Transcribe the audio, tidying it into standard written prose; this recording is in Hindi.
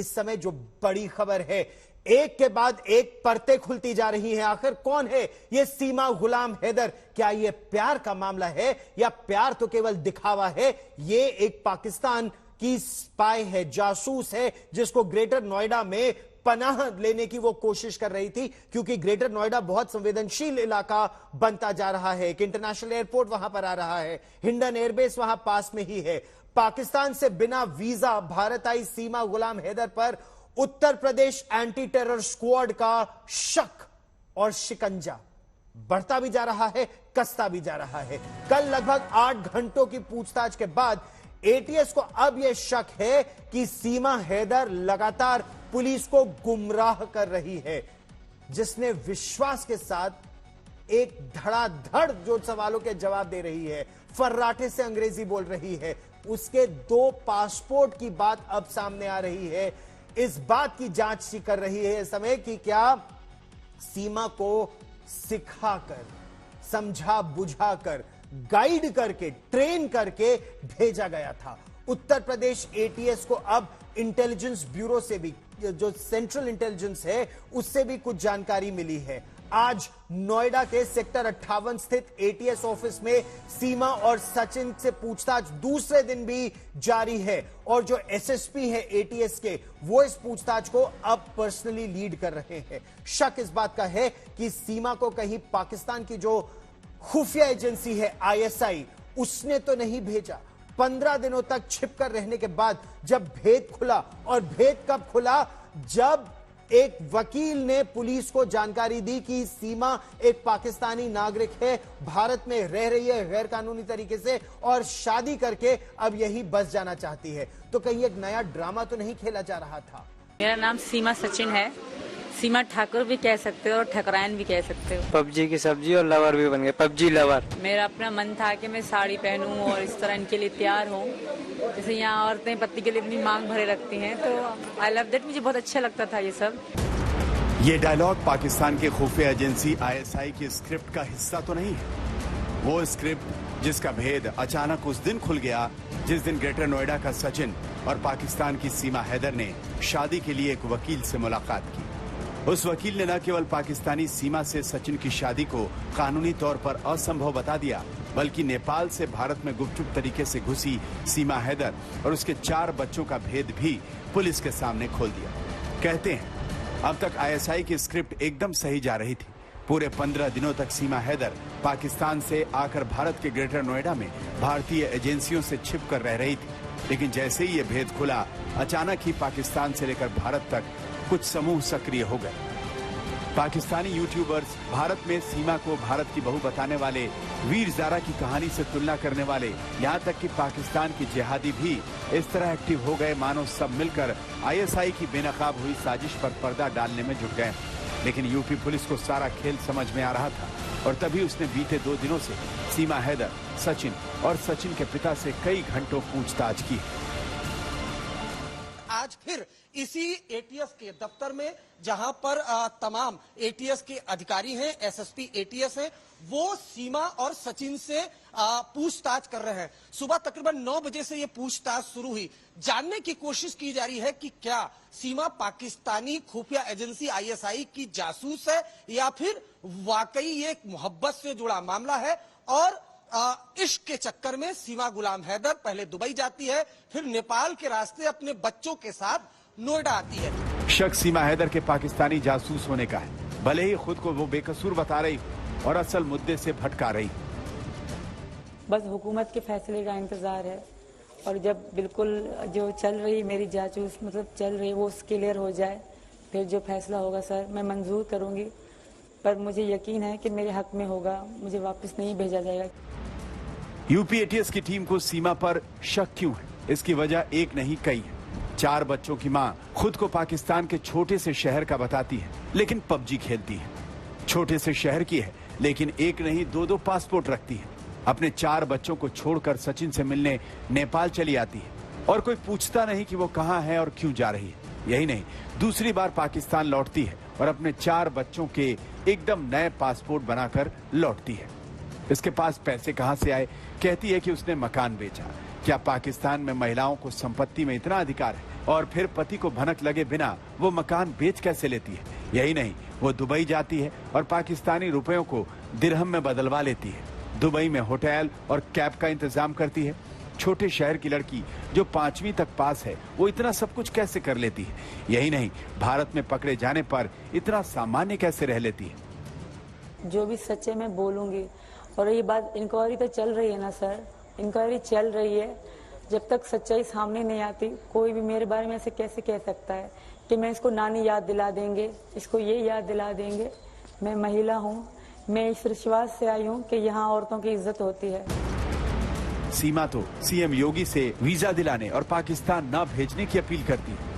इस समय जो बड़ी खबर है, एक के बाद एक परतें खुलती जा रही हैं। आखिर कौन है ये सीमा गुलाम हैदर? क्या ये प्यार का मामला है या प्यार तो केवल दिखावा है? ये एक पाकिस्तान की स्पाई है, जासूस है, जिसको ग्रेटर नोएडा में पनाह लेने की वो कोशिश कर रही थी, क्योंकि ग्रेटर नोएडा बहुत संवेदनशील इलाका बनता जा रहा है। एक इंटरनेशनल एयरपोर्ट वहां पर आ रहा है, हिंडन एयरबेस वहां पास में ही है। पाकिस्तान से बिना वीजा भारत आई सीमा गुलाम हैदर पर Uttar Pradesh anti terror squad का शक और शिकंजा बढ़ता भी जा रहा है, कसता भी जा रहा है। कल लगभग 8 घंटों की पूछताछ के बाद एटीएस को अब यह शक है कि सीमा हैदर लगातार पुलिस को गुमराह कर रही है, जिसने विश्वास के साथ एक धड़ाधड़ जो सवालों के जवाब दे रही है, फर्राटे से अंग्रेजी बोल रही है। उसके 2 पासपोर्ट की बात अब सामने आ रही है। इस बात की जांच कर रही है इस समय कि क्या सीमा को सिखाकर, समझा बुझाकर, गाइड करके, ट्रेन करके भेजा गया था। उत्तर प्रदेश एटीएस को अब इंटेलिजेंस ब्यूरो से भी, जो सेंट्रल इंटेलिजेंस है, उससे भी कुछ जानकारी मिली है। आज नोएडा के सेक्टर 58 स्थित एटीएस ऑफिस में सीमा और सचिन से पूछताछ दूसरे दिन भी जारी है, और जो एसएसपी है एटीएस के, वो इस पूछताछ को अब पर्सनली लीड कर रहे हैं। शक इस बात का है कि सीमा को कहीं पाकिस्तान की जो खुफिया एजेंसी है आईएसआई, उसने तो नहीं भेजा। 15 दिनों तक छिपकर रहने के बाद जब भेद खुला, और भेद कब खुला? जब एक वकील ने पुलिस को जानकारी दी कि सीमा एक पाकिस्तानी नागरिक है, भारत में रह रही है गैर कानूनी तरीके से, और शादी करके अब यही बस जाना चाहती है। तो कहीं एक नया ड्रामा तो नहीं खेला जा रहा था? मेरा नाम सीमा सचिन है। सीमा ठाकुर भी कह सकते हो और ठकरायन भी कह सकते हो। पबजी की सब्जी और लवर भी बन गए, पबजी लवर। मेरा अपना मन था कि मैं साड़ी पहनूं और इस तरह इनके लिए तैयार हूं, जैसे यहाँ औरतें पति के लिए अपनी मांग भरे रखती हैं, तो आई लव दैट। मुझे बहुत अच्छा लगता था ये सब। ये डायलॉग पाकिस्तान की खुफिया एजेंसी आईएसआई की स्क्रिप्ट का हिस्सा तो नहीं है। वो स्क्रिप्ट जिसका भेद अचानक उस दिन खुल गया जिस दिन ग्रेटर नोएडा का सचिन और पाकिस्तान की सीमा हैदर ने शादी के लिए एक वकील से मुलाकात की। उस वकील ने न केवल पाकिस्तानी सीमा से सचिन की शादी को कानूनी तौर पर असंभव बता दिया, बल्कि नेपाल से भारत में गुपचुप तरीके से घुसी सीमा हैदर और उसके 4 बच्चों का भेद भी पुलिस के सामने खोल दिया। कहते हैं अब तक आईएसआई की स्क्रिप्ट एकदम सही जा रही थी। पूरे 15 दिनों तक सीमा हैदर पाकिस्तान से आकर भारत के ग्रेटर नोएडा में भारतीय एजेंसियों से छिपकर रह रही थी, लेकिन जैसे ही ये भेद खुला, अचानक ही पाकिस्तान से लेकर भारत तक कुछ समूह सक्रिय हो गए। पाकिस्तानी यूट्यूबर्स, भारत में सीमा को भारत की बहू बताने वाले, वीर ज़ारा की कहानी से तुलना करने वाले, यहाँ तक कि पाकिस्तान की जिहादी भी इस तरह एक्टिव हो गए मानो सब मिलकर आईएसआई की बेनकाब हुई साजिश पर पर्दा डालने में जुट गए। लेकिन यूपी पुलिस को सारा खेल समझ में आ रहा था, और तभी उसने बीते 2 दिनों से सीमा हैदर, सचिन और सचिन के पिता से कई घंटों पूछताछ की। आज फिर इसी एटीएस के दफ्तर में, जहां पर तमाम एटीएस के अधिकारी हैं, एसएसपी एटीएस हैं, वो सीमा और सचिन से पूछताछ कर रहे हैं। सुबह तकरीबन 9 बजे से ये पूछताछ शुरू हुई। जानने की कोशिश की जा रही है कि क्या सीमा पाकिस्तानी खुफिया एजेंसी आईएसआई की जासूस है, या फिर वाकई ये एक मोहब्बत से जुड़ा मामला है, और इश्क के चक्कर में सीमा गुलाम हैदर पहले दुबई जाती है, फिर नेपाल के रास्ते अपने बच्चों के साथ नोएडा आती है। शक सीमा हैदर के पाकिस्तानी जासूस होने का है, भले ही खुद को वो बेकसूर बता रही और असल मुद्दे से भटका रही। बस हुकूमत के फैसले का इंतजार है, और जब बिल्कुल जो चल रही मेरी जासूस मतलब चल रही वो क्लियर हो जाए, फिर जो फैसला होगा सर मैं मंजूर करूंगी। पर मुझे यकीन है कि मेरे हक में होगा, मुझे वापस नहीं भेजा जाएगा। यूपी एटीएस की टीम को सीमा पर शक क्यों है? इसकी वजह एक नहीं कई है। 4 बच्चों की मां खुद को पाकिस्तान के छोटे से शहर का बताती है, लेकिन पबजी खेलती है। छोटे से शहर की है, लेकिन एक नहीं 2-2 पासपोर्ट रखती है। अपने 4 बच्चों को छोड़कर सचिन से मिलने नेपाल चली आती है, और कोई पूछता नहीं कि वो कहां है और क्यों जा रही है। यही नहीं, दूसरी बार पाकिस्तान लौटती है और अपने 4 बच्चों के एकदम नए पासपोर्ट बनाकर लौटती है। इसके पास पैसे कहां से आए? कहती है कि उसने मकान बेचा। क्या पाकिस्तान में महिलाओं को संपत्ति में इतना अधिकार है? और फिर पति को भनक लगे बिना वो मकान बेच कैसे लेती है? यही नहीं, वो दुबई जाती है और पाकिस्तानी रुपयों को दिरहम में बदलवा लेती है। दुबई में होटल और कैब का इंतजाम करती है। छोटे शहर की लड़की जो 5वीं तक पास है, वो इतना सब कुछ कैसे कर लेती है? यही नहीं, भारत में पकड़े जाने पर इतना सामान्य कैसे रह लेती है? जो भी सच है मैं बोलूंगी। और ये बात इंक्वायरी तो चल रही है ना सर, इंक्वायरी चल रही है। जब तक सच्चाई सामने नहीं आती, कोई भी मेरे बारे में ऐसे कैसे कह सकता है कि मैं इसको नानी याद दिला देंगे, इसको ये याद दिला देंगे। मैं महिला हूँ, मैं इस विश्वास से आई हूँ कि यहाँ औरतों की इज्जत होती है। सीमा तो सीएम योगी से वीजा दिलाने और पाकिस्तान न भेजने की अपील करती है।